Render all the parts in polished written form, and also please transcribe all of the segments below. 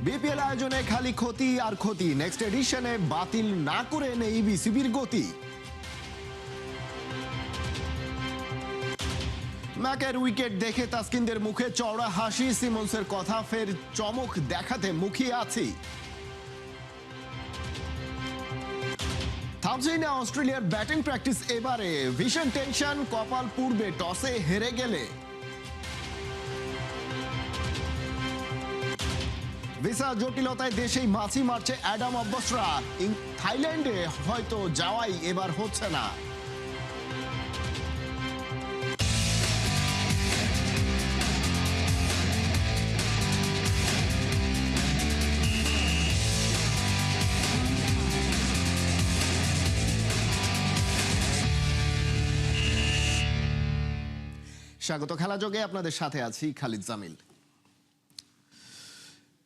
BPL আয়োজনে খালি ক্ষতি আর ক্ষতি, নেক্সট এডিশনে বাতিল না করে নেই বিসিবির গতি। ম্যাকের উইকেট দেখে তাসকিনদের মুখে চওড়া হাসি, সিমন্সের কথা ফের চমক দেখাতে মুখিয়ে আছি। থামছেই না অস্ট্রেলিয়ার ব্যাটিং প্র্যাকটিস, এবারে ভীষণ টেনশন কপাল পূর্বে টসে হেরে গেলে। ভিসা জটিলতায় দেশেই মাছি মারছে অ্যাডাম অব্বসরা, থাইল্যান্ডে হয়তো যাওয়াই এবার হচ্ছে না। স্বাগত খেলাযোগে, আপনাদের সাথে আছি খালিদ জামিল।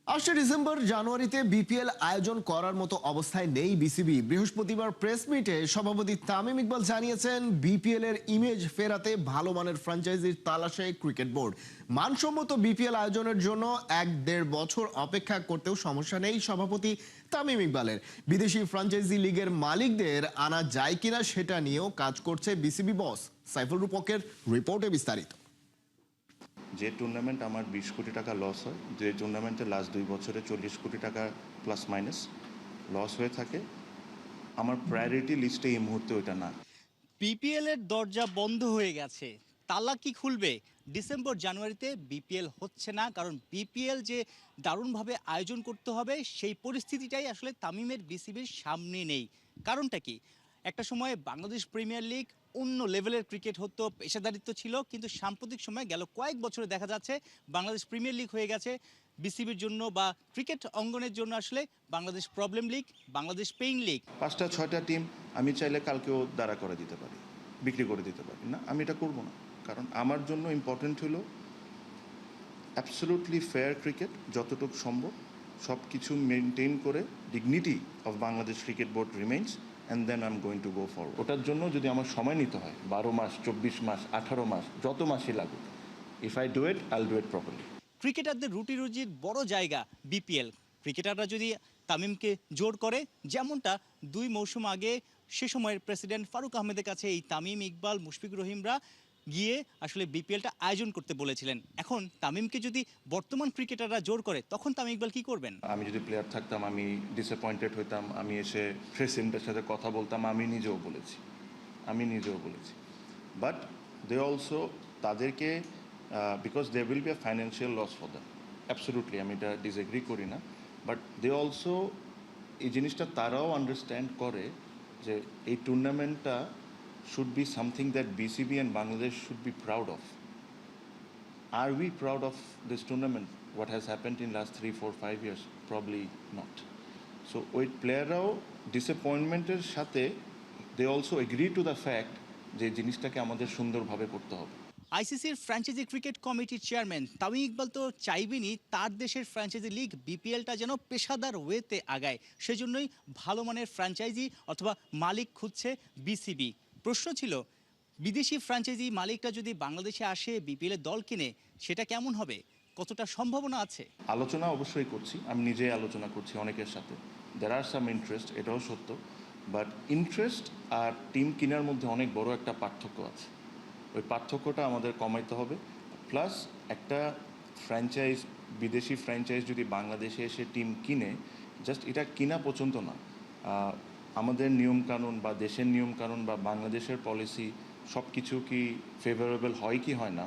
আসছে ডিসেম্বর জানুয়ারিতে বিপিএল আয়োজন করার মতো অবস্থায় নেই বিসিবি। বৃহস্পতিবার প্রেস মিটে সভাপতি তামিম ইকবাল জানিয়েছেন, বিপিএল এর ইমেজ ফেরাতে ভালো মানের ফ্র্যাঞ্চাইজির তালাশে ক্রিকেট বোর্ড। মানসম্মত বিপিএল আয়োজনের জন্য 1-1.5 বছর অপেক্ষা করতেও সমস্যা নেই সভাপতি তামিম ইকবালের। বিদেশি ফ্র্যাঞ্চাইজি লিগের মালিকদের আনা যায় কিনা সেটা নিয়েও কাজ করছে বিসিবি বস। সাইফুল রূপকের রিপোর্টে বিস্তারিত। যে টুর্নামেন্ট আমার 20 কোটি টাকা লস হয়, যে টুর্নামেন্টে লাস্ট 2 বছরে 40 কোটি টাকা প্লাস মাইনাস লস হয়ে থাকে, আমার প্রায়োরিটি লিস্টে এই মুহূর্তে ওইটা না। বিপিএল এর দরজা বন্ধ হয়ে গেছে, তালা কি খুলবে? ডিসেম্বর জানুয়ারিতে বিপিএল হচ্ছে না, কারণ বিপিএল যে দারুণভাবে আয়োজন করতে হবে সেই পরিস্থিতিটাই আসলে তামিমের বিসিবির সামনে নেই। কারণটা কি? একটা সময় বাংলাদেশ প্রিমিয়ার লিগ অন্য লেভেলের ক্রিকেট হতো, পেশাদারিত্ব ছিল, কিন্তু সাম্প্রতিক সময় গেল কয়েক বছরে দেখা যাচ্ছে বাংলাদেশ প্রিমিয়ার লিগ হয়ে গেছে বিসিবির জন্য বা ক্রিকেট অঙ্গনের জন্য আসলে Bangladesh problem league, Bangladesh pain league. 5টা-6টা টিম আমি চাইলে কালকেও দাঁড়া করে দিতে পারি, বিক্রি করে দিতে পারি না, আমি এটা করব না। কারণ আমার জন্য ইম্পর্টেন্ট হলো অ্যাবসলিউটলি ফেয়ার ক্রিকেট, যতটুকু সম্ভব সব কিছু মেনটেন করে dignity of Bangladesh cricket board remains, and then I am going to go forward. ওটার জন্য যদি আমার সময় নিতে হয় 12 মাস, 24 মাস, 18 মাস, যত মাসই লাগুক, if I do it, I'll do it properly. ক্রিকেটারদের রুটি রুজির বড় জায়গা বিপিএল। ক্রিকেটাররা যদি তামিমকে জোর করে, যেমনটা 2 মৌসুম আগে সে সময়ের প্রেসিডেন্ট ফারুক আহমেদের কাছে এই তামিম ইকবাল, মুশফিকুর রহিমরা গিয়ে আসলে বিপিএলটা আয়োজন করতে বলেছিলেন, এখন তামিমকে যদি বর্তমান ক্রিকেটাররা জোর করে, তখন তামিম ইকবাল কি করবেন? আমি যদি প্লেয়ার থাকতাম, আমি ডিসঅ্যাপয়েন্টেড হইতাম, আমি এসে প্রেসিডেন্টের সাথে কথা বলতাম, আমি নিজেও বলেছি। বাট দে অলসো, তাদেরকে because they will be a financial loss for them, absolutely আমি এটা ডিসএগ্রি করি না, বাট দে অলসো এই জিনিসটা তারাও আন্ডারস্ট্যান্ড করে যে এই টুর্নামেন্টটা should be something that BCB and Bangladesh should be proud of. Are we proud of this tournament? What has happened in last 3, 4, 5 years? Probably not. So ওই প্লেয়াররাও ডিসঅ্যাপয়েন্টমেন্টের সাথে they also agree to the fact যে জিনিসটাকে আমাদের সুন্দরভাবে করতে হবে। আইসিসির franchise cricket কমিটির চেয়ারম্যান তামিম ইকবাল তো চাইবেনই তার দেশের ফ্র্যাঞ্চাইজি লিগ বিপিএলটা যেন পেশাদার ওয়েতে আগায়, সেজন্যই ভালো মানের ফ্র্যাঞ্চাইজি অথবা মালিক খুঁজছে বিসিবি। প্রশ্ন ছিল, বিদেশি ফ্র্যাঞ্চাইজি মালিকটা যদি বাংলাদেশে আসে বিপিএল এর দল কিনে, সেটা কেমন হবে? কতটা সম্ভাবনা আছে? আলোচনা অবশ্যই করছি, আমি নিজেই আলোচনা করছি অনেকের সাথে। দেয়ার আর সাম ইন্টারেস্ট, এটাও সত্য, বাট ইন্টারেস্ট আর টিম কেনার মধ্যে অনেক বড় একটা পার্থক্য আছে। ওই পার্থক্যটা আমাদের কমাইতে হবে। প্লাস একটা ফ্র্যাঞ্চাইজ, বিদেশি ফ্র্যাঞ্চাইজ যদি বাংলাদেশে এসে টিম কিনে, জাস্ট এটা কিনা পর্যন্ত না, আমাদের নিয়মকানুন বা দেশের নিয়মকানুন বা বাংলাদেশের পলিসি সব কিছু কি ফেভারেবল হয় কি হয় না,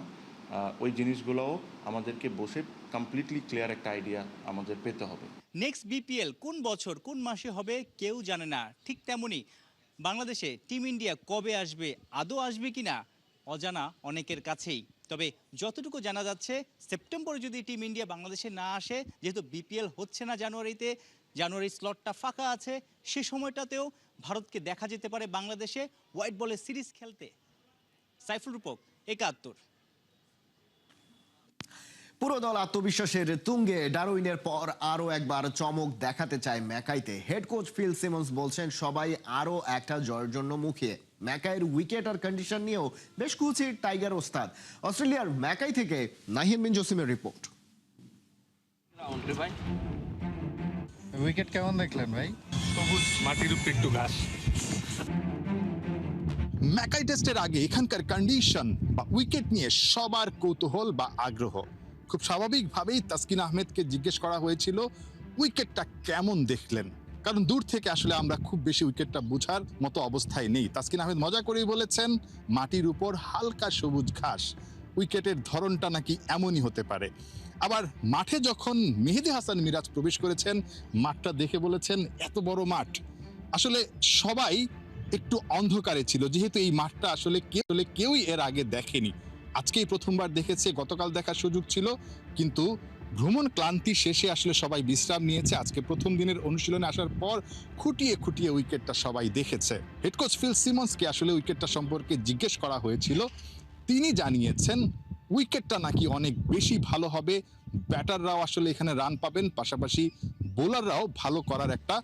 ওই জিনিসগুলোও আমাদেরকে বসে কমপ্লিটলি ক্লিয়ার একটা আইডিয়া আমাদের পেতে হবে। নেক্সট বিপিএল কোন বছর কোন মাসে হবে কেউ জানে না, ঠিক তেমনই বাংলাদেশে টিম ইন্ডিয়া কবে আসবে, আদৌ আসবে কিনা অজানা অনেকের কাছেই। তবে যতটুকু জানা যাচ্ছে, সেপ্টেম্বরে যদি টিম ইন্ডিয়া বাংলাদেশে না আসে, যেহেতু বিপিএল হচ্ছে না জানুয়ারিতে, জানুয়ারি স্লটটা ফাঁকা আছে, সে সময়টাতেও ভারতকে দেখা যেতে পারে বাংলাদেশে হোয়াইট বলের সিরিজ খেলতে। সাইফুল রূপক, 71। পুরো দল আত্মবিশ্বাসের তুঙ্গে, ডারউইনের পর আরো একবার চমক দেখাতে চায় ম্যাকাইতে। হেড কোচ ফিল সিমন্স বলছেন, সবাই আরো একটা জয়ের জন্য মুখিয়ে। ম্যাকাইয়ের উইকেট আর কন্ডিশন নিয়েও বেশ খুশি টাইগার ওস্তাদ। অস্ট্রেলিয়ার ম্যাকাই থেকে নাহিম বিন জসিমের রিপোর্ট। উইকেট কেমন দেখলেন ভাই? সবুজ মাটির উপরে একটু ঘাস। ম্যাকাই টেস্টের আগে এখানকার কন্ডিশন বা উইকেট নিয়ে সবার কৌতূহল বা আগ্রহ। খুব স্বাভাবিকভাবেই তাসকিন আহমেদকে জিজ্ঞেস করা হয়েছিল উইকেটটা কেমন দেখলেন, কারণ দূর থেকে আসলে আমরা খুব বেশি উইকেটটা বোঝার মতো অবস্থায় নেই। তাসকিন আহমেদ মজা করেই বলেছেন মাটির উপর হালকা সবুজ ঘাস, উইকেটের ধরনটা নাকি এমনই হতে পারে। আবার মাঠে যখন মেহেদী হাসান মিরাজ প্রবেশ করেছেন, মাঠটা দেখে বলেছেন এত বড় মাঠ, আসলে সবাই একটু অন্ধকারে ছিল, যেহেতু এই মাঠটা আসলে কেউই এর আগে দেখেনি। আজকেই প্রথমবার দেখেছে, গতকাল দেখার সুযোগ ছিল, কিন্তু ভ্রমণ ক্লান্তি শেষে আসলে সবাই বিশ্রাম নিয়েছে। আজকে প্রথম দিনের অনুশীলনে আসার পর খুঁটিয়ে খুঁটিয়ে উইকেটটা সবাই দেখেছে। হেড কোচ ফিল সিমন্সকে আসলে উইকেটটা সম্পর্কে জিজ্ঞেস করা হয়েছিল, তিনি জানিয়েছেন উইকেটটা নাকি অনেক বেশি ভালো হবে, ব্যাটাররাও আসলে এখানে রান পাবেন, পাশাপাশি বোলাররাও ভালো করার একটা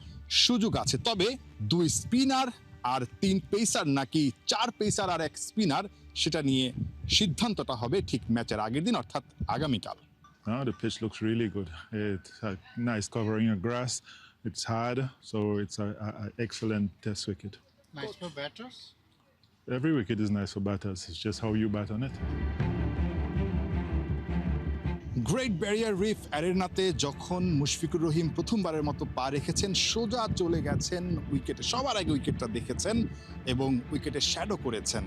সুযোগ আছে। তবে 2 স্পিনার আর 3 পেসার নাকি 4 পেসার আর 1 স্পিনার, সেটা নিয়ে সিদ্ধান্তটা হবে ঠিক ম্যাচের আগের দিন, অর্থাৎ আগামীকাল। No, the pitch looks really good. It's a nice covering of grass. It's hard, so it's a excellent test wicket. Nice for batters. Every wicket is nice for batters. It's just how you bat on it. Great barrier reef অ্যারেনাতে যখন মুশফিকুর রহিম প্রথমবারের মতো পা রেখেছেন, সোজা চলে গেছেন উইকেটে, সবার আগে উইকেটটা দেখেছেন এবং উইকেটে শ্যাডো করেছেন।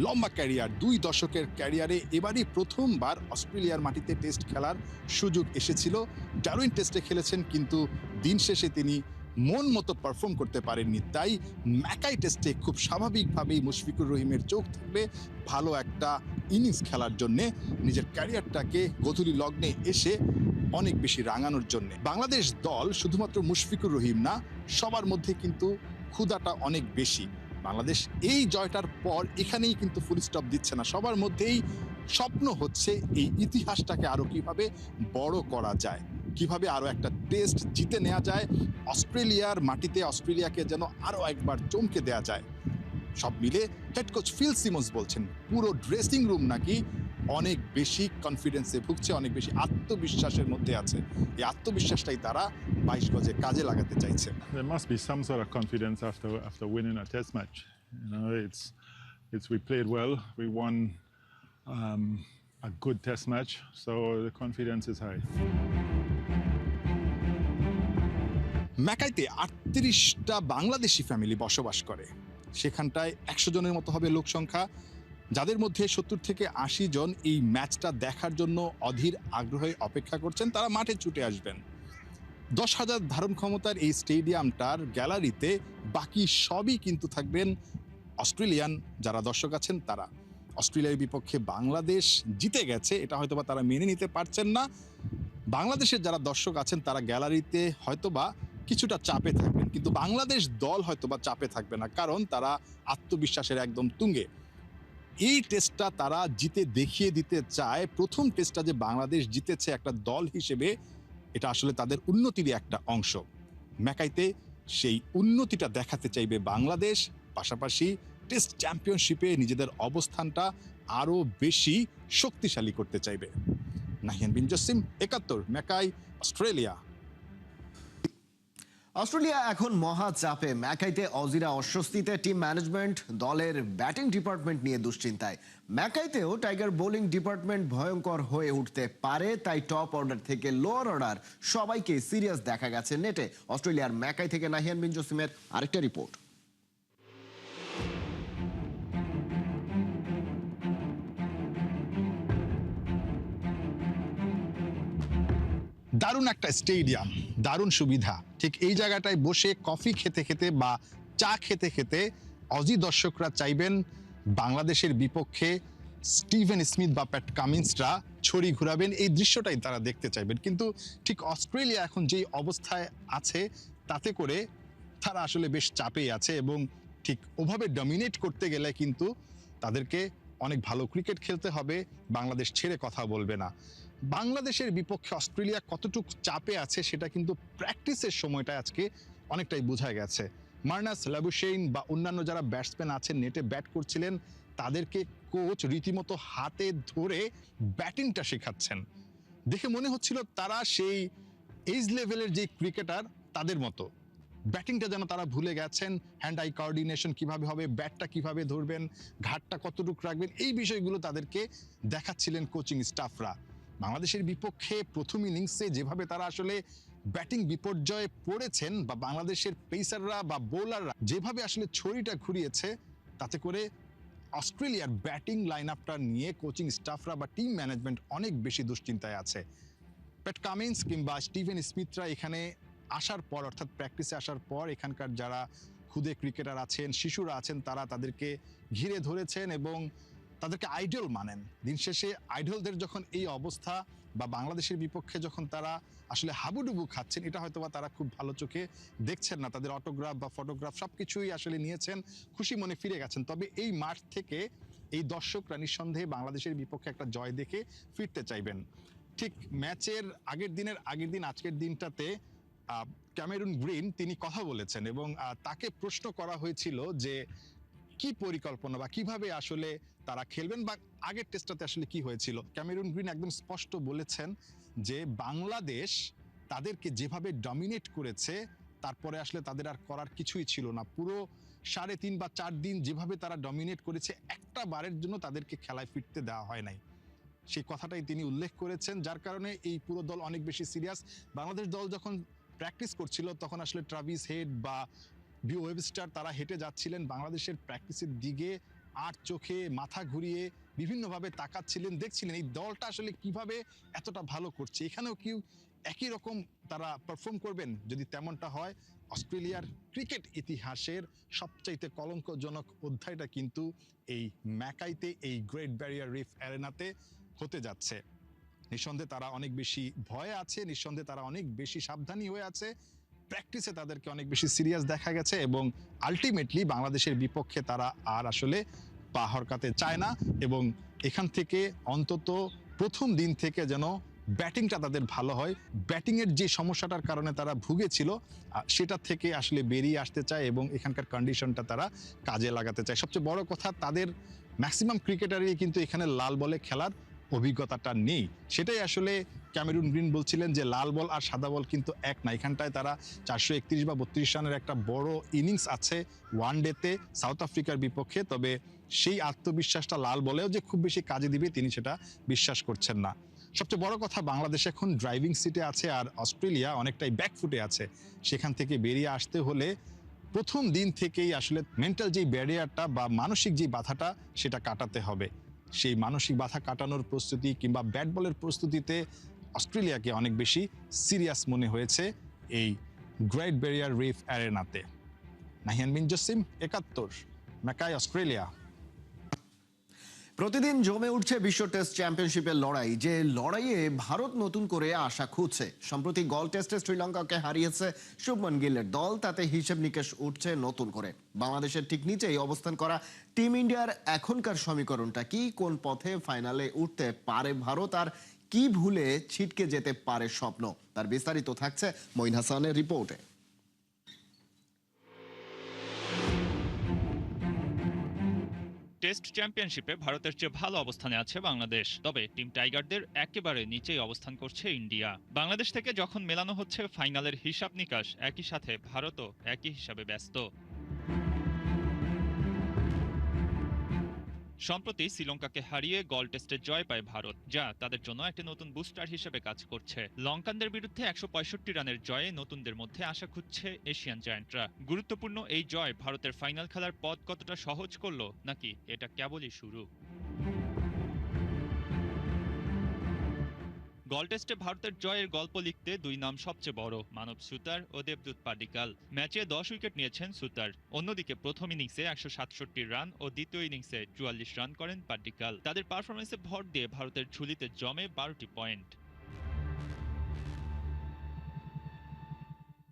লম্বা ক্যারিয়ার, 2 দশকের ক্যারিয়ারে এবারই প্রথমবার অস্ট্রেলিয়ার মাটিতে টেস্ট খেলার সুযোগ এসেছিল। ডারউইন টেস্টে খেলেছেন, কিন্তু দিন শেষে তিনি মন মতো পারফর্ম করতে পারেননি। তাই ম্যাকাই টেস্টে খুব স্বাভাবিকভাবেই মুশফিকুর রহিমের চোখ থাকবে ভালো একটা ইনিংস খেলার জন্যে, নিজের ক্যারিয়ারটাকে গধূলি লগ্নে এসে অনেক বেশি রাঙানোর জন্য। বাংলাদেশ দল শুধুমাত্র মুশফিকুর রহিম না, সবার মধ্যে কিন্তু ক্ষুধাটা অনেক বেশি। বাংলাদেশ এই জয়টার পর এখানেই কিন্তু ফুল স্টপ দিচ্ছে না, সবার মধ্যেই স্বপ্ন হচ্ছে এই ইতিহাসটাকে আরো কিভাবে বড় করা যায়, কিভাবে আরো একটা টেস্ট জিতে নেওয়া যায়, অস্ট্রেলিয়ার মাটিতে অস্ট্রেলিয়াকে যেন আরো একবার চমকে দেওয়া যায়। সব মিলে হেড কোচ ফিল সিমন্স বলছেন পুরো ড্রেসিং রুম নাকি অনেক বেশি কনফিডেন্সে ভুগছে, অনেক বেশি আত্মবিশ্বাসের মধ্যে আছে। এই আত্মবিশ্বাসটাই তারা 22 গজে কাজে লাগাতে চাইছে। There must be some sort of confidence after winning a test match. You know, it's we played well. We won a good test match, so the confidence is high. ম্যাকাইতে 38টা বাংলাদেশি ফ্যামিলি বসবাস করে। সেখানটায় 100 জনের মতো হবে লোক সংখ্যা, যাদের মধ্যে 70 থেকে 80 জন এই ম্যাচটা দেখার জন্য অধীর আগ্রহে অপেক্ষা করছেন। তারা মাঠে ছুটে আসবেন। 10,000 ধারণ ক্ষমতার এই স্টেডিয়ামটার গ্যালারিতে বাকি সবই কিন্তু থাকবেন অস্ট্রেলিয়ান যারা দর্শক আছেন তারা। অস্ট্রেলিয়ার বিপক্ষে বাংলাদেশ জিতে গেছে, এটা হয়তোবা তারা মেনে নিতে পারছেন না। বাংলাদেশের যারা দর্শক আছেন তারা গ্যালারিতে হয়তোবা কিছুটা চাপে থাকবেন, কিন্তু বাংলাদেশ দল হয়তোবা চাপে থাকবে না, কারণ তারা আত্মবিশ্বাসের একদম তুঙ্গে। এই টেস্টটা তারা জিতে দেখিয়ে দিতে চায়। প্রথম টেস্টটা যে বাংলাদেশ জিতেছে একটা দল হিসেবে, এটা আসলে তাদের উন্নতিরই একটা অংশ। ম্যাকাইতে সেই উন্নতিটা দেখাতে চাইবে বাংলাদেশ, পাশাপাশি টেস্ট চ্যাম্পিয়নশিপে নিজেদের অবস্থানটা আরও বেশি শক্তিশালী করতে চাইবে। নাহিয়ান বিন জসিম, 71, ম্যাকাই, অস্ট্রেলিয়া। অস্ট্রেলিয়া এখন মহা চাপে। ম্যাকাইতে অজিরা অস্বস্তিতে, টিম ম্যানেজমেন্ট দলের ব্যাটিং ডিপার্টমেন্ট নিয়ে দুশ্চিন্তায়। ম্যাকাইতেও টাইগার বোলিং ডিপার্টমেন্ট ভয়ঙ্কর হয়ে উঠতে পারে, তাই টপ অর্ডার থেকে লোয়ার অর্ডার সবাইকে সিরিয়াস দেখা গেছে নেটে। অস্ট্রেলিয়ার ম্যাকাই থেকে নাহিয়ান বিন জসিমের আরেকটা রিপোর্ট। দারুণ একটা স্টেডিয়াম, দারুণ সুবিধা। ঠিক এই জায়গাটায় বসে কফি খেতে খেতে বা চা খেতে খেতে অজি দর্শকরা চাইবেন বাংলাদেশের বিপক্ষে স্টিভেন স্মিথ বা প্যাট কামিন্সরা ছড়ি ঘুরাবেন, এই দৃশ্যটাই তারা দেখতে চাইবেন। কিন্তু ঠিক অস্ট্রেলিয়া এখন যেই অবস্থায় আছে, তাতে করে তারা আসলে বেশ চাপেই আছে এবং ঠিক ওভাবে ডমিনেট করতে গেলে কিন্তু তাদেরকে অনেক ভালো ক্রিকেট খেলতে হবে, বাংলাদেশ ছেড়ে কথা বলবে না। বাংলাদেশের বিপক্ষে অস্ট্রেলিয়া কতটুকু চাপে আছে সেটা কিন্তু প্র্যাকটিসের সময়টা আজকে অনেকটাই বোঝা গেছে। মার্নাস লাবুশেইন বা অন্যান্য যারা ব্যাটসম্যান আছেন নেটে ব্যাট করছিলেন, তাদেরকে কোচ রীতিমতো হাতে ধরে ব্যাটিংটা শেখাচ্ছেন। দেখে মনে হচ্ছিল তারা সেই এজ লেভেলের যে ক্রিকেটার তাদের মতো ব্যাটিংটা যেন তারা ভুলে গেছেন। হ্যান্ড আই কোঅর্ডিনেশন কিভাবে হবে, ব্যাটটা কিভাবে ধরবেন, ঘাটটা কতটুকু রাখবেন, এই বিষয়গুলো তাদেরকে দেখাচ্ছিলেন কোচিং স্টাফরা। বাংলাদেশের বিপক্ষে প্রথম ইনিংসে যেভাবে তারা আসলে ব্যাটিং বিপর্যয়ে পড়েছেন, বা বাংলাদেশের পেসাররা বা বোলাররা যেভাবে আসলে ছড়িটা ঘুরিয়েছে, তাতে করে অস্ট্রেলিয়ার ব্যাটিং লাইন আপটা নিয়ে কোচিং স্টাফরা বা টিম ম্যানেজমেন্ট অনেক বেশি দুশ্চিন্তায় আছে। প্যাট কামিন্স কিংবা স্টিভেন স্মিথরা এখানে আসার পর, অর্থাৎ প্র্যাকটিসে আসার পর, এখানকার যারা খুদে ক্রিকেটার আছেন, শিশুরা আছেন, তারা তাদেরকে ঘিরে ধরেছেন এবং তাদেরকে আইডল মানেন। দিন শেষে আইডলদের যখন এই অবস্থা, বা বাংলাদেশের বিপক্ষে যখন তারা আসলে হাবুডুবু খাচ্ছেন, এটা হয়তোবা তারা খুব ভালো চোখে দেখছেন না। তাদের অটোগ্রাফ বা ফটোগ্রাফ সবকিছুই আসলে নিয়েছেন, খুশি মনে ফিরে গেছেন। তবে এই মাঠ থেকে এই দর্শকরা নিঃসন্দেহে বাংলাদেশের বিপক্ষে একটা জয় দেখে ফিরতে চাইবেন। ঠিক ম্যাচের আগের দিন আজকের দিনটাতে ক্যামেরুন গ্রিন তিনি কথা বলেছেন এবং তাকে প্রশ্ন করা হয়েছিল যে কি পরিকল্পনা বা কিভাবে আসলে তারা খেলবেন, বা আগের টেস্টটাতে আসলে কি হয়েছিল। ক্যামেরুন গ্রিন একদম স্পষ্ট বলেছেন যে বাংলাদেশ তাদেরকে যেভাবে ডমিনেট করেছে, তারপরে আসলে তাদের আর করার কিছুই ছিল না। পুরো 3.5 বা 4 দিন যেভাবে তারা ডমিনেট করেছে, একটা বারের জন্য তাদেরকে খেলায় ফিরতে দেওয়া হয় নাই। সেই কথাটাই তিনি উল্লেখ করেছেন, যার কারণে এই পুরো দল অনেক বেশি সিরিয়াস। বাংলাদেশ দল যখন প্র্যাকটিস করছিল, তখন আসলে ট্রাভিস হেড বা বি ওয়েবস্টার তারা হেঁটে যাচ্ছিলেন বাংলাদেশের প্র্যাকটিসের দিকে, আর চোখে মাথা ঘুরিয়ে বিভিন্নভাবে তাকাচ্ছিলেন, দেখছিলেন এই দলটা আসলে কিভাবে এতটা ভালো করছে, এখানেও কি একই রকম তারা পারফর্ম করবেন। যদি তেমনটা হয়, অস্ট্রেলিয়ার ক্রিকেট ইতিহাসের সবচাইতে কলঙ্কজনক অধ্যায়টা কিন্তু এই ম্যাকাইতে, এই গ্রেট ব্যারিয়ার রিফ অ্যারেনাতে হতে যাচ্ছে। নিঃসন্দেহে তারা অনেক বেশি ভয়ে আছে, নিঃসন্দেহে তারা অনেক বেশি সাবধানী হয়ে আছে। প্র্যাকটিসে তাদেরকে অনেক বেশি সিরিয়াস দেখা গেছে এবং আলটিমেটলি বাংলাদেশের বিপক্ষে তারা আর আসলে পা হরকাতে চায় না, এবং এখান থেকে অন্তত প্রথম দিন থেকে যেন ব্যাটিংটা তাদের ভালো হয়। ব্যাটিংয়ের যে সমস্যাটার কারণে তারা ভুগেছিল, সেটা থেকে আসলে বেরিয়ে আসতে চায় এবং এখানকার কন্ডিশনটা তারা কাজে লাগাতে চায়। সবচেয়ে বড় কথা, তাদের ম্যাক্সিমাম ক্রিকেটারই কিন্তু এখানে লাল বলে খেলার অভিজ্ঞতাটা নেই। সেটাই আসলে ক্যামেরুন গ্রিন বলছিলেন যে লাল বল আর সাদা বল কিন্তু এক না। এখানটায় তারা 431 বা 32 রানের একটা বড় ইনিংস আছে ওয়ান ডেতে সাউথ আফ্রিকার বিপক্ষে। তবে সেই আত্মবিশ্বাসটা লাল বলেও যে খুব বেশি কাজে দিবে, তিনি সেটা বিশ্বাস করছেন না। সবচেয়ে বড় কথা, বাংলাদেশ এখন ড্রাইভিং সিটে আছে আর অস্ট্রেলিয়া অনেকটাই ব্যাকফুটে আছে। সেখান থেকে বেরিয়ে আসতে হলে প্রথম দিন থেকেই আসলে মেন্টাল যে ব্যারিয়ারটা বা মানসিক যে বাধাটা, সেটা কাটাতে হবে। সেই মানসিক বাধা কাটানোর প্রস্তুতি কিংবা ব্যাট বলের প্রস্তুতিতে অস্ট্রেলিয়াকে অনেক বেশি সিরিয়াস মনে হয়েছে এই গ্রেট ব্যারিয়ার রিফ অ্যারেনাতে। নাহিয়ান বিন জসিম, 71, ম্যাকাই, অস্ট্রেলিয়া। প্রতিদিন জমে উঠছে বিশ্ব টেস্ট চ্যাম্পিয়নশিপের লড়াই, যে লড়াইয়ে ভারত নতুন করে আশা খুঁজছে। সম্প্রতি গল টেস্টে শ্রীলঙ্কাকে হারিয়েছে শুভমন গিলের দল, তাতে হিসেব নিকেশ উঠছে নতুন করে। বাংলাদেশের ঠিক নিচেই অবস্থান করা টিম ইন্ডিয়ার এখনকার সমীকরণটা কি? কোন পথে ফাইনালে উঠতে পারে ভারত, আর কি ভুলে ছিটকে যেতে পারে স্বপ্ন? তার বিস্তারিত থাকছে মঈন হাসানের রিপোর্টে। টেস্ট চ্যাম্পিয়নশিপে ভারতের চেয়ে ভালো অবস্থানে আছে বাংলাদেশ, তবে টিম টাইগারদের একেবারে নিচেই অবস্থান করছে ইন্ডিয়া। বাংলাদেশ থেকে যখন মেলানো হচ্ছে ফাইনালের হিসাব নিকাশ, একই সাথে ভারতও একই হিসাবে ব্যস্ত। সম্প্রতি শ্রীলঙ্কাকে হারিয়ে গল টেস্টে জয় পায় ভারত, যা তাদের জন্য একটা নতুন বুস্টার হিসেবে কাজ করছে। লঙ্কানদের বিরুদ্ধে 165 রানের জয়ে নতুনদের মধ্যে আশা খুঁজছে এশিয়ান জায়ান্টরা। গুরুত্বপূর্ণ এই জয় ভারতের ফাইনাল খেলার পথ কতটা সহজ করলো, নাকি এটা কেবলই শুরু? গল টেস্টে ভারতের জয়ের গল্প লিখতে দুই নাম সবচেয়ে বড়, মানব সুতার ও দেবদূত পাডিক্কাল। ম্যাচে 10 উইকেট নিয়েছেন সুতার। অন্যদিকে প্রথম ইনিংসে 167 রান ও দ্বিতীয় ইনিংসে 44 রান করেন পাডিক্কাল। তাদের পারফরমেন্সে ভর দিয়ে ভারতের ঝুলিতে জমে 12টি পয়েন্ট।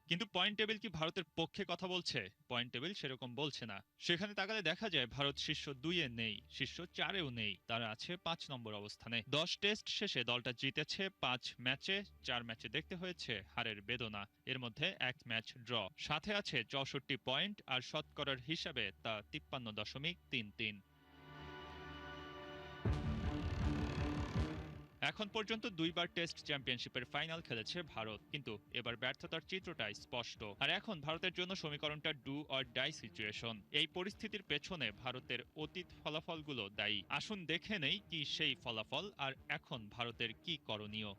কিন্তু পয়েন্ট টেবিল কি ভারতের পক্ষে কথা বলছে? পয়েন্ট টেবিল সেরকম বলছে না। সেখানে তাকালে দেখা যায় ভারত শীর্ষ 2-এ নেই, শীর্ষ 4-এও নেই, তারা আছে 5 নম্বর অবস্থানে। 10 টেস্ট শেষে দলটা জিতেছে 5 ম্যাচে, 4 ম্যাচে দেখতে হয়েছে হারের বেদনা। এর মধ্যে 1 ম্যাচ ড্র। সাথে আছে 64 পয়েন্ট, আর শতকরার হিসাবে তা 53.33। এখন পর্যন্ত 2বার টেস্ট চ্যাম্পিয়নশিপের ফাইনাল খেলেছে ভারত, কিন্তু এবার ব্যর্থতার চিত্রটা স্পষ্ট। আর এখন ভারতের জন্য সমীকরণটা ডু অর ডাই সিচুয়েশন। এই পরিস্থিতির পেছনে ভারতের অতীত ফলাফলগুলো দায়ী। আসুন দেখে নেই কি সেই ফলাফল আর এখন ভারতের কি করণীয়।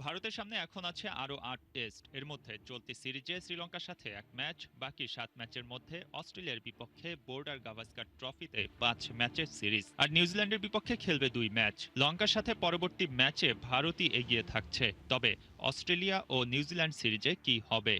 ভারতের সামনে এখন আছে আরও 8 টেস্ট। এর মধ্যে চলতি সিরিজে শ্রীলঙ্কার সাথে 1 ম্যাচ, বাকি 7 ম্যাচের মধ্যে অস্ট্রেলিয়ার বিপক্ষে বোর্ডার গাভাস্কার ট্রফিতে 5 ম্যাচের সিরিজ, আর নিউজিল্যান্ডের বিপক্ষে খেলবে 2 ম্যাচ। লঙ্কার সাথে পরবর্তী ম্যাচে ভারতই এগিয়ে থাকছে। তবে অস্ট্রেলিয়া ও নিউজিল্যান্ড সিরিজে কি হবে?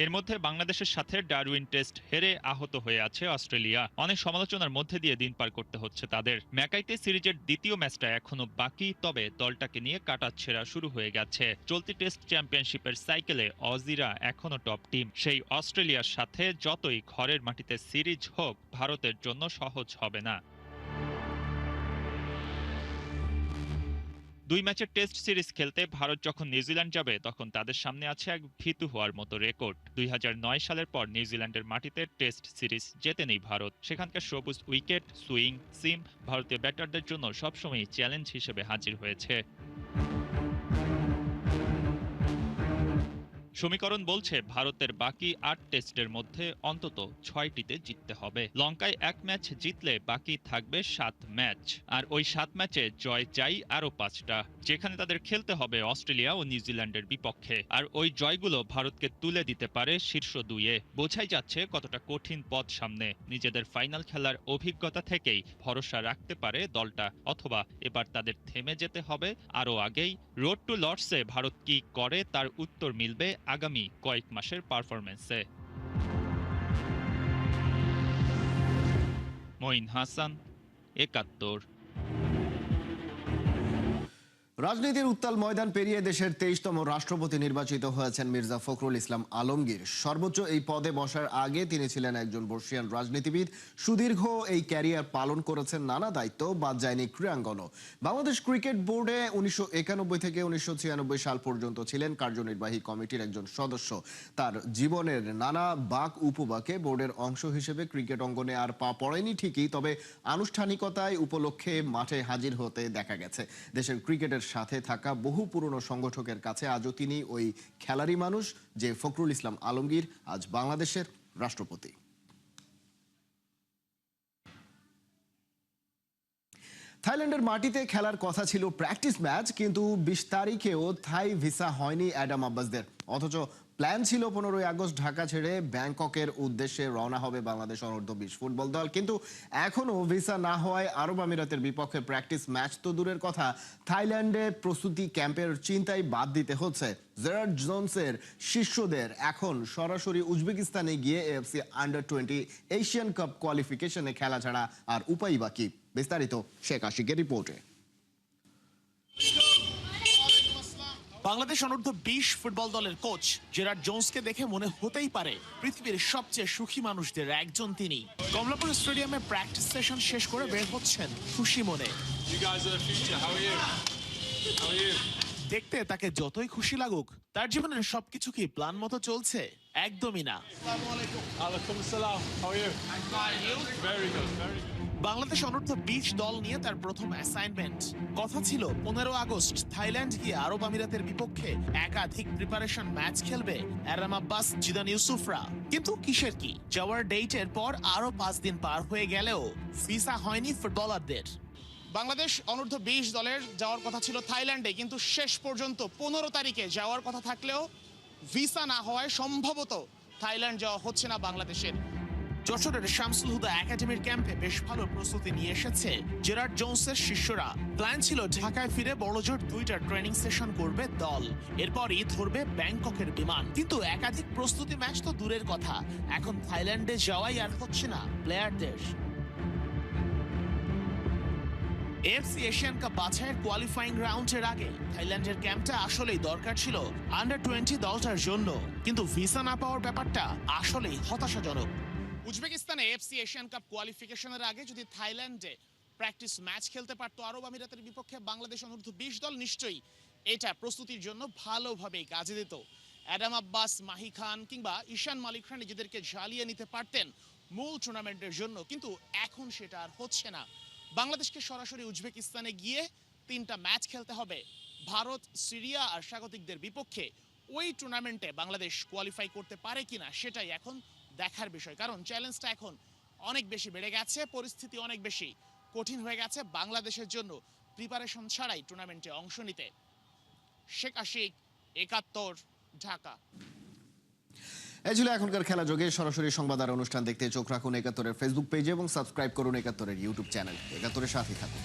এর মধ্যে বাংলাদেশের সাথে ডারউইন টেস্ট হেরে আহত হয়ে আছে অস্ট্রেলিয়া। অনেক সমালোচনার মধ্যে দিয়ে দিন পার করতে হচ্ছে তাদের। ম্যাকাইতে সিরিজের দ্বিতীয় ম্যাচটা এখনো বাকি, তবে দলটাকে নিয়ে কাটাছেঁড়া শুরু হয়ে গেছে। চলতি টেস্ট চ্যাম্পিয়নশিপের সাইকেলে অজিরা এখনো টপ টিম। সেই অস্ট্রেলিয়ার সাথে যতই ঘরের মাটিতে সিরিজ হোক, ভারতের জন্য সহজ হবে না। 2 ম্যাচের টেস্ট সিরিজ খেলতে ভারত যখন নিউজিল্যান্ড যাবে, তখন তাদের সামনে আছে এক ভীতু হওয়ার মতো রেকর্ড। 2009 সালের পর নিউজিল্যান্ডের মাটিতে টেস্ট সিরিজ জেতেনি ভারত। সেখানকার সবুজ উইকেট, সুইং, সিম ভারতীয় ব্যাটারদের জন্য সবসময়ই চ্যালেঞ্জ হিসেবে হাজির হয়েছে। সমীকরণ বলছে ভারতের বাকি 8 টেস্টের মধ্যে অন্তত 6টিতে জিততে হবে। লঙ্কায় 1 ম্যাচ জিতলে বাকি থাকবে 7 ম্যাচ, আর ওই 7 ম্যাচে জয় চাই আরও 5টা, যেখানে তাদের খেলতে হবে অস্ট্রেলিয়া ও নিউজিল্যান্ডের বিপক্ষে। আর ওই জয়গুলো ভারতকে তুলে দিতে পারে শীর্ষ 2-এ। বোঝাই যাচ্ছে কতটা কঠিন পথ সামনে। নিজেদের ফাইনাল খেলার অভিজ্ঞতা থেকেই ভরসা রাখতে পারে দলটা, অথবা এবার তাদের থেমে যেতে হবে আরও আগেই। রোড টু লর্ডসে ভারত কি করে তার উত্তর মিলবে আগামী কয়েক মাসের পারফরম্যান্সে। মঈন হাসান, ৭১। রাজনীতির উত্তাল ময়দান পেরিয়ে দেশের 23তম রাষ্ট্রপতি নির্বাচিত হয়েছেন মির্জা ফখরুল ইসলাম আলমগীর। সর্বোচ্চ এই পদে বসার আগে তিনি ছিলেন একজন বর্ষিয়ান রাজনীতিবিদ। সুদীর্ঘ এই ক্যারিয়ার পালন করেছেন নানা দায়িত্ব, বাদ যায়নি ক্রীড়াঙ্গনও। বাংলাদেশ ক্রিকেট বোর্ডে 1991 থেকে 1996 সাল পর্যন্ত ছিলেন কার্যনির্বাহী কমিটির একজন সদস্য। তার জীবনের নানা বাক উপবাকে বোর্ডের অংশ হিসেবে ক্রিকেট অঙ্গনে আর পা পড়েনি ঠিকই, তবে আনুষ্ঠানিকতায় উপলক্ষে মাঠে হাজির হতে দেখা গেছে। দেশের ক্রিকেটের সাথে থাকা বহু পুরনো সংগঠকের কাছে আজও তিনি ওই খেলারই মানুষ যে ফখরুল ইসলাম আলমগীর আজ বাংলাদেশের রাষ্ট্রপতি। থাইল্যান্ডের মাটিতে খেলার কথা ছিল প্র্যাকটিস ম্যাচ, কিন্তু 20 তারিখেও থাই ভিসা হয়নি অ্যাডাম আব্বাসদের। অথচ প্ল্যান ছিল 15ই আগস্ট ঢাকা ছেড়ে ব্যাংককের উদ্দেশ্যে রওনা হবে বাংলাদেশ অনূর্ধ্ব-20 ফুটবল দল। কিন্তু এখনও ভিসা না হওয়ায় আরব আমিরাতের বিপক্ষে প্র্যাকটিস ম্যাচ তো দূরের কথা, থাইল্যান্ডে প্রস্তুতি ক্যাম্পের চিন্তাই বাদ দিতে হচ্ছে। জেরার্ড জোন্সের শিষ্যদের এখন সরাসরি উজবেকিস্তানে গিয়ে এএফসি আন্ডার-20 এশিয়ান কাপ কোয়ালিফিকেশনে খেলা ছাড়া আর উপায় বাকি। বিস্তারিত শেখ আশিকের রিপোর্টে। বাংলাদেশ অনূর্ধ্ব-20 ফুটবল দলের কোচ জেরার্ড জোন্সকে দেখে মনে হতেই পারে পৃথিবীর সবচেয়ে সুখী মানুষদের একজন তিনি। কমলাপুর স্টেডিয়ামে প্র্যাকটিস সেশন শেষ করে বের হচ্ছেন খুশি মনে। দেখতে তাকে যতই খুশি লাগুক, তার জীবনের সবকিছু কি প্ল্যান মতো চলছে? একদমই না। বাংলাদেশ অনূর্ধ্ব-20 দল নিয়ে তার প্রথম অ্যাসাইনমেন্ট। কথা ছিল 15 আগস্ট থাইল্যান্ড গিয়ে আরব আমিরাতের বিপক্ষে একাধিক প্রিপারেশন ম্যাচ খেলবে অ্যাডাম আব্বাস, জিদান ইউসুফরা। কিন্তু কিসের কি, যাওয়ার ডেটের পর আরো 5 দিন পার হয়ে গেলেও ভিসা হয়নি ফুটবলারদের। বাংলাদেশ অনূর্ধ্ব-20 দলের যাওয়ার কথা ছিল থাইল্যান্ডে, কিন্তু শেষ পর্যন্ত 15 তারিখে যাওয়ার কথা থাকলেও ভিসা না হওয়ায় সম্ভবত থাইল্যান্ড যাওয়া হচ্ছে না বাংলাদেশের। যশোরের শামসুল হুদা একাডেমির ক্যাম্পে বেশ ভালো প্রস্তুতি নিয়ে এসেছে জেরার্ড জোন্সের শিষ্যরা। প্ল্যান ছিল ঢাকায় ফিরে বড়জোর 2টা ট্রেনিং সেশন করবে দল, এরপরই ধরবে ব্যাংককের বিমান। কিন্তু একাধিক প্রস্তুতি ম্যাচ তো দূরের কথা, এখন থাইল্যান্ডে যাওয়াই আর হচ্ছে না প্লেয়ারদের। এএফসি এশিয়ান কাপ বাছাইয়ের কোয়ালিফাইং রাউন্ডের আগে থাইল্যান্ডের ক্যাম্পটা আসলেই দরকার ছিল আন্ডার-20 দলটার জন্য, কিন্তু ভিসা না পাওয়ার ব্যাপারটা আসলেই হতাশাজনক। উজবেকিস্তানে এএফসি এশিয়ান কাপ কোয়ালিফিকেশনের আগে যদি থাইল্যান্ডে প্র্যাকটিস ম্যাচ খেলতে পারতো আরব আমিরাতের বিপক্ষে বাংলাদেশ অনূর্ধ্ব-20 দল, নিশ্চয়ই এটা প্রস্তুতির জন্য ভালোভাবেই কাজে দিত। অ্যাডাম আব্বাস, মাহি খান কিংবা ঈশান মালিকরা নিজেদেরকে ঝালিয়ে নিতে পারতেন মূল টুর্নামেন্টের জন্য, কিন্তু এখন সেটা আর হচ্ছে না। বাংলাদেশকে সরাসরি উজবেকিস্তানে গিয়ে 3টা ম্যাচ খেলতে হবে। ভারত, সিরিয়া আর স্বাগতিকদের বিপক্ষে ওই টুর্নামেন্টে বাংলাদেশ কোয়ালিফাই করতে পারে কিনা সেটাই এখন দেখার বিষয়, কারণ চ্যালেঞ্জটা এখন অনেক বেশি বেড়ে গেছে, পরিস্থিতি অনেক বেশি কঠিন হয়ে গেছে বাংলাদেশের জন্য প্রিপারেশন ছাড়াই টুর্নামেন্টে অংশ নিতে। শেখ আশিক, 71, ঢাকা। এই ছিল এখনকার খেলা যোগে। সরাসরি সংবাদ আর অনুষ্ঠান দেখতে চোখ রাখুন 71-এর ফেসবুক পেজে এবং সাবস্ক্রাইব করুন 71-এর ইউটিউব চ্যানেল। 71-এর সাথে থাকুন।